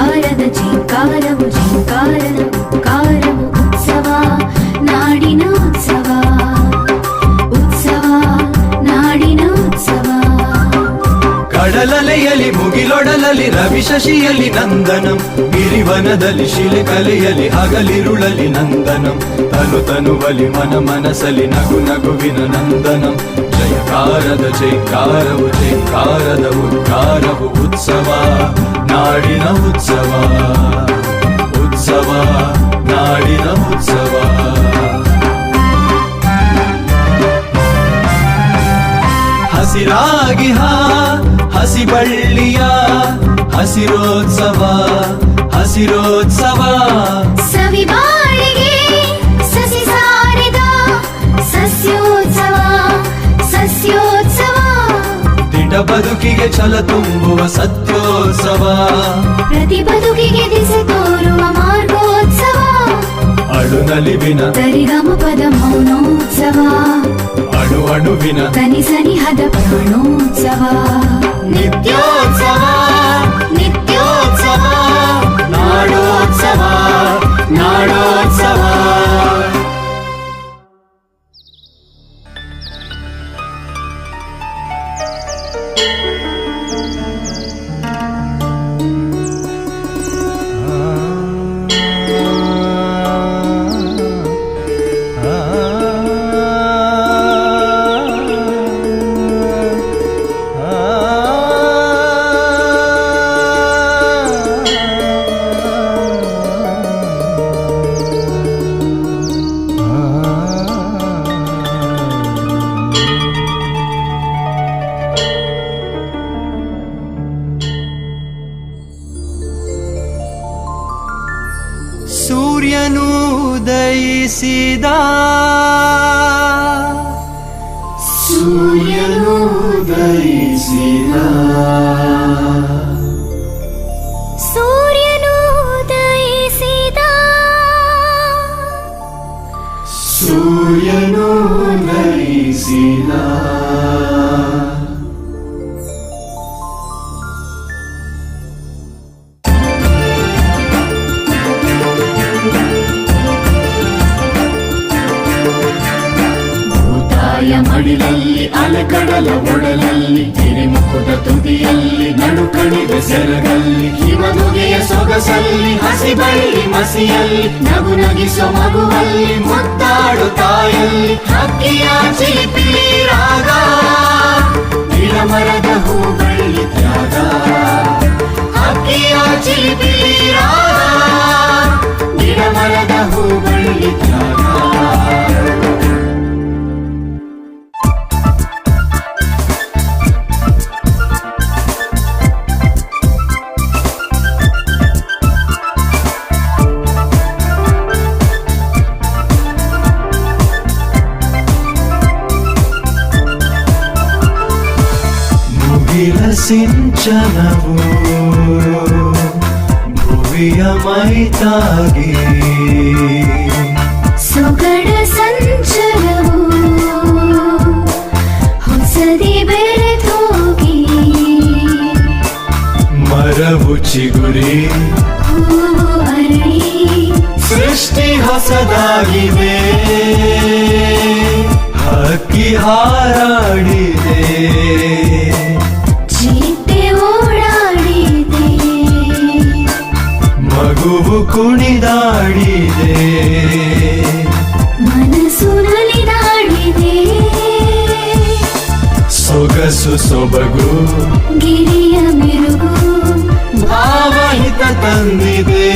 ಝೇಂಕಾರದ ಝೇಂಕಾರವು ಝೇಂಕಾರದ ಉತ್ಕಾರವು ಉತ್ಸವ ನಾಡಿನ ಉತ್ಸವ ಉತ್ಸವ ನಾಡಿನ ಉತ್ಸವ. ಕಡಲಲೆಯಲ್ಲಿ ಮುಗಿಲೊಡಲಲ್ಲಿ ರವಿ ಶಶಿಯಲ್ಲಿ ನಂದನಂ ಗಿರಿವನದಲ್ಲಿ ಶಿಲೆಕಲೆಯಲ್ಲಿ ಹಗಲಿರುಳಲಿ ನಂದನಂ ತನು ತನುವಲಿ ಮನ ಮನಸಲಿ ನಗು ನಗುವಿನ ನಂದನಂ ಜಯಕಾರದ ಜೈಕಾರವು ಜೈಕಾರದ ಉದ್ಗಾರವು ಉತ್ಸವ ನಾಡಿನ ಉತ್ಸವ ಉತ್ಸವ ನಾಡಿನ ಉತ್ಸವ. ಹಸಿರಾಗಿ ಹಸಿ ಬಳ್ಳಿಯ ಹಸಿರೋತ್ಸವ ಹಸಿರೋತ್ಸವ ಸವಿಬಾಳಿಗೆ ಸಸಿ ಸಾರಿದ ಸಸ್ಯೋತ್ಸವ ಸಸ್ಯೋತ್ಸವ ದಿಟ ಬದುಕಿಗೆ ಛಲ ತುಂಬುವ ಸತ್ಯೋತ್ಸವ ಪ್ರತಿ ಬದುಕಿಗೆ ದಿಸೆ ತೋರುವ ಮಾರ್ಗೋತ್ಸವ ಅಳು ನಲಿವಿನ ತರಿಗಮ ಪದ ಮೌನೋತ್ಸವ ಅಣು ಅಣುವಿನ ತನಿ ಸನಿಹದ ಪ್ರಾಣೋತ್ಸವ ನಿತ್ಯೋತ್ಸವ ನಿತ್ಯೋತ್ಸವ ನಾಡೋತ್ಸವ ನಾಡೋತ್ಸವ. ಸೂರ್ಯನು ಉದಯಿಸಿದ ಸೂರ್ಯನು ಉದಯಿಸಿದ ಸೂರ್ಯನು ಉದಯಿಸಿದ ಸೂರ್ಯನು ಉದಯಿಸಿದ ಮಡಿಲಲ್ಲಿ ಅಲೆಕಡಲ ಒಡಲಲ್ಲಿ ಗಿರಿಮುಖದ ತುದಿಯಲ್ಲಿ ನಡುಕಣಿವೆ ಸೆರಗಲ್ಲಿ ಹಿಮದುಗೆಯ ಸೊಗಸಲ್ಲಿ ಹಸಿ ಬಳ್ಳಿ ಮಸಿಯಲ್ಲಿ ನಗು ನಗಿಸೋ ಮಗುವಲ್ಲಿ ಮುದ್ದಾಡು ತಾಯಲ್ಲಿ ಹಕ್ಕಿಯ ಚಿಲಿಪಿಲಿ ರಾಗ ಗಿಡಮರದ ಹೂ ಬಳ್ಳಿ ತ್ಯಾಗ ಹಕ್ಕಿಯ ಚಿಲಿಪಿಲಿ ರಾಗ ಗಿಡಮರದ ಹೂ ಬಳ್ಳಿ ತ್ಯಾಗ. ಸಿಂಚನವು ಭುವಿಯ ಮೈತಾಗಿ ಸೊಗಡ ಸಂಚಲವು ಹೊಸದಿ ಬೆರೆತೋಗಿ ಮರವು ಚಿಗುರಿ ಹೂವು ಅರಳಿ ಸೃಷ್ಟಿ ಹೊಸದಾಗಿದೆ ಹಕ್ಕಿ ಹಾರಾಡಿದೆ ಚೀಟೆ ಓಡಾಡಿದೆ ಮಗುವು ಕುಣಿದಾಡಿದೆ ಮನಸ್ಸು ನಲಿದಾಡಿದೆ ಸೊಗಸು ಸೊಬಗು ಗಿರಿಯ ಮೆರುಗು ಭಾವಹಿತ ತಂದಿದೆ.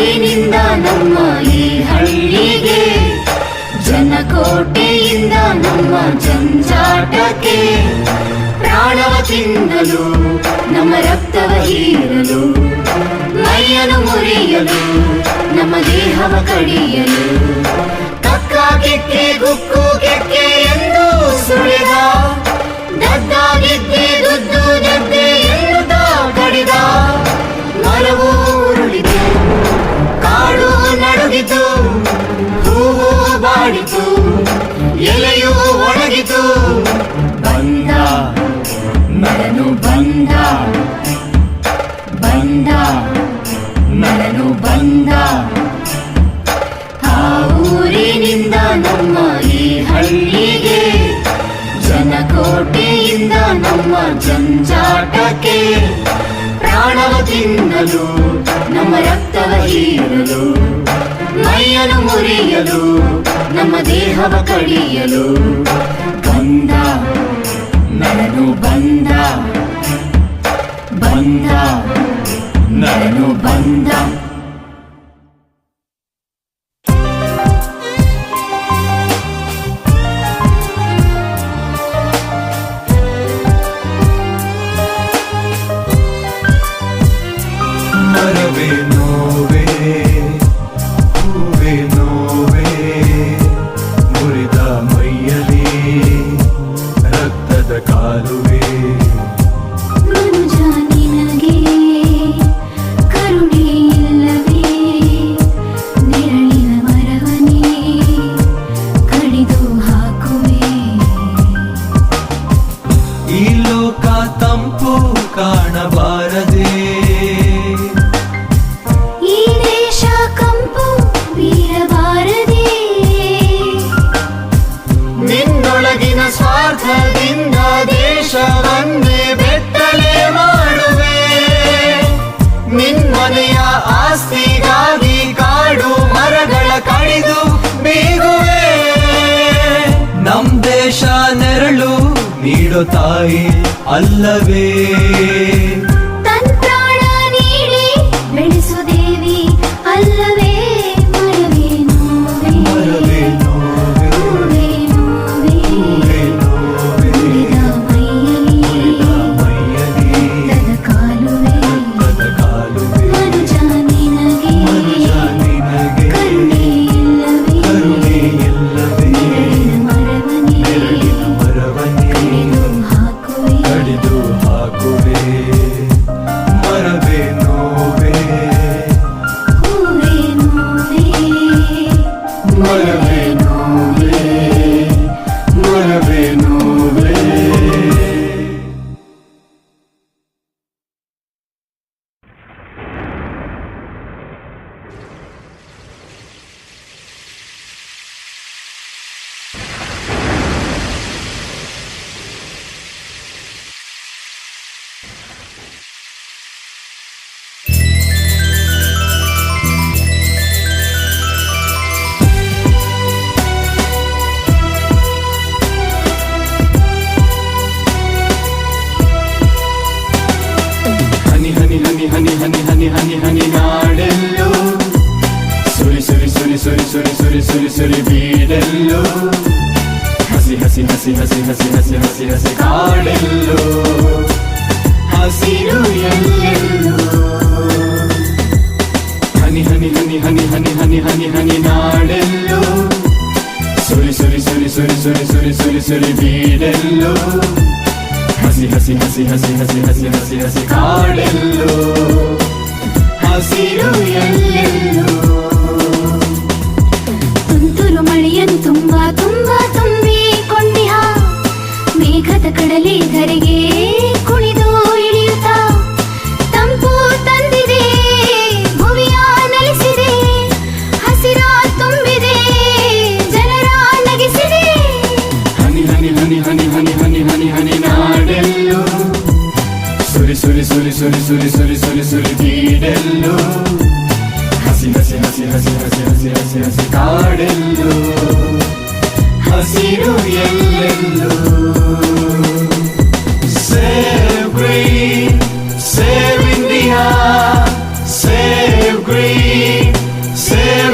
ಊರಿನಿಂದ ನಮ್ಮ ಈ ಹಳ್ಳಿಗೆ, ಜನಕೋಟೆಯಿಂದ ನಮ್ಮ ಜಂಜಾಟಕ್ಕೆ, ಪ್ರಾಣವ ತಿನ್ನಲು ನಮ್ಮ ರಕ್ತವ ಹೀರಲು, ಮೈಯನ್ನು ಮುರಿಯಲು ನಮ್ಮ ದೇಹವ ಕಡಿಯಲು, ಕಕ್ಕ ಕಿಕ್ಕೆ ಗುಕ್ಕು ಕೆಕ್ಕೆ ಎಂದು ಸುಳಿದ, ದದ್ದಾಗಿದ್ದೆ ದುದ್ದು ದದ್ದೆ ಎನ್ನುತ್ತಾ ಕಡಿದ, ಮರವು ಉರುಳಿತು, ಕಾಡು ನಡುಗಿತು, ಹೂವು ಬಾಡಿತು, ಎಲೆಯು ಒಣಗಿತು, ಬಂದ ನರನು ಬಂದ, ಬಂದ ನರನು ಬಂದ. ಆ ಊರಿನಿಂದ ನಮ್ಮ ಈ ಹಳ್ಳಿಗೆ, ಜನಕೋಟೆಯಿಂದ ನಮ್ಮ ಜಂಜಾಟಕ್ಕೆ, ಪ್ರಾಣವ ತಿನ್ನಲು ನಮ್ಮ ರಕ್ತವ ಹೀರಲು, ಮೈಯನ್ನು ಮುರಿಯಲು ನಮ್ಮ ದೇಹವ ಕಡಿಯಲು, ಬಂದ ನರನು ಬಂದ, ಬಂದ ನರನು ಬಂದ. ಮರವೇ ನೋವೇ, ಹೂವೇ ನೋವೇ, ಮುರಿದ ಮೈಯಲಿ ರಕ್ತದ ಕಾಲುವೆ, ಮನುಜ ನಿನಗೆ ಕರುಣೆ ಇಲ್ಲವೇ, ನೆರಳಿನ ಮರವನೇ ಕಡಿದು ಹಾಕುವೆ. ಈ ಲೋಕ ತಂಪು ಕಾಣಬಾರದೆ, ಈ ದೇಶ ಕಂಪು ಬೀರಬಾರದೆ, ನಿನ್ನೊಳಗಿನ ಸ್ವಾರ್ಥದಿಂದ ದೇಶವನ್ನೇ ಬೆತ್ತಲೆ ಮಾಡುವೆ, ನಿನ್ಮನೆಯ ಆಸ್ತಿಗಾಗಿ ಕಾಡು ಮರಗಳ ಕಡಿದು ಬೀಗುವೆ. ನಮ್ ದೇಶ ನೆರಳು ನೀಡೋ ತಾಯಿ ಅಲ್ಲವೇ, ತಂತ್ರಾಣ ನೀಡಿ ಬೆಳೆಸು ದೇವಿ ಅಲ್ಲವೇ, ಮರವೇ ನೋವೇ, ಮರವೇ ನೋವೇ, ಹೂವೇ ನೋವೇ, ಹೂವೇ ನೋವೇ, ಮುರಿದ ಮೈಯಲಿ ಮೈಯಲಿ ರಕ್ತದ ಕಾಲುವೆ, ರಕ್ತದ ಕಾಲುವೆ, ಮನುಜ ನಿನಗೆ ಮನುಜ ನಿನಗೆ ಕರುಣೆ ಇಲ್ಲವೇ, ಕರುಣೆ ಇಲ್ಲವೇ, ನೆರಳಿನ ಮರವನೇ ನೆರಳಿನ ಮರವನ್ನೇ ಕಡಿದು ಹಾಕುವೆ, ಕಡಿದು ಹಾಕುವೆ. ಮರವೇ ನೋವೇ, ಹೂವೇ ನೋವೇ, ಮರವೇ ನೋವೇ, ಮರವೇ ನೋವೇ. ಹನಿ ಹನಿ ಹನಿ ಹನಿ ಹನಿ ಹನಿ ಹನಿ ಹನಿ ನಾಡೆಲ್ಲೋ, ಸುರಿ ಸುರಿ ಸುರಿ ಸುರಿ ಸುರಿ ಸುರಿ ಸುರಿ ಸುರಿ ಬೀಡೆಲ್ಲೋ, ಹಸಿ ಹಸಿ ಹಸಿ ಹಸಿ ಹಸಿ ಹಸಿ ಹಸಿ ಹಸಿ ಕಾಡೆಲ್ಲೋ, ಹಸಿರು ಎಲ್ಲೆಲ್ಲೋ. ಹನಿ ಹನಿ ಹನಿ ಹನಿ ಹನಿ ಹನಿ ಹನಿ ಹನಿ ನಾಡೆಲ್ಲೋ, ಸುರಿ ಸುರಿ ಸುರಿ ಸುರಿ ಸುರಿ ಸುರಿ ಸುರಿ ಸುರಿ ಬೀಡೆಲ್ಲೋ, ಹಸಿ ಹಸಿ ಹಸಿ ಹಸಿ ಹಸಿ ಹಸಿ ಹಸಿ ಹಸಿ ಕಾಡೆಲ್ಲೋ, ಹಸಿರು ಎಲ್ಲೆಲ್ಲೋ. ತುಂತುರು ಮಳೆಯನ್ನು ತುಂಬಾ ತುಂಬಾ ತುಂಬಿಕೊಂಡಿಹ, ಮೇಘದ ಕಡಲೆ ಧರೆಗೆ ಕುಣಿದು ಇಳಿಯುತ್ತಾ, ತಂಪು ತಂದಿದೆ ಭುವಿಯ ನಲಿಸಿದೆ, ಹಸಿರ ತುಂಬಿದೆ ಜನರ ನಗಿಸಿದೆ. ಹನಿ ಹನಿ ಹನಿ ಹನಿ ಹನಿ ಹನಿ ಹನಿ ಹನಿ ನಾಡೆಲ್ಲೋ, ಸುರಿ ಸುರಿ ಸುರಿ ಸುರಿ ಸುರಿ ಸುರಿ ಸುರಿ ಸುರಿ ಬೀಡೆಲ್ಲೋ, ಹಸಿ ಹಸಿ ಹಸಿ ಹಸಿ ಹಸಿ ಹಸಿ ಹಸಿ ಹಸಿ ಕಾಡೆಲ್ಲೋ, ಹಸಿರು ಎಲ್ಲೆಲ್ಲೋ. Save green, save India, save green. ಸೇವೆ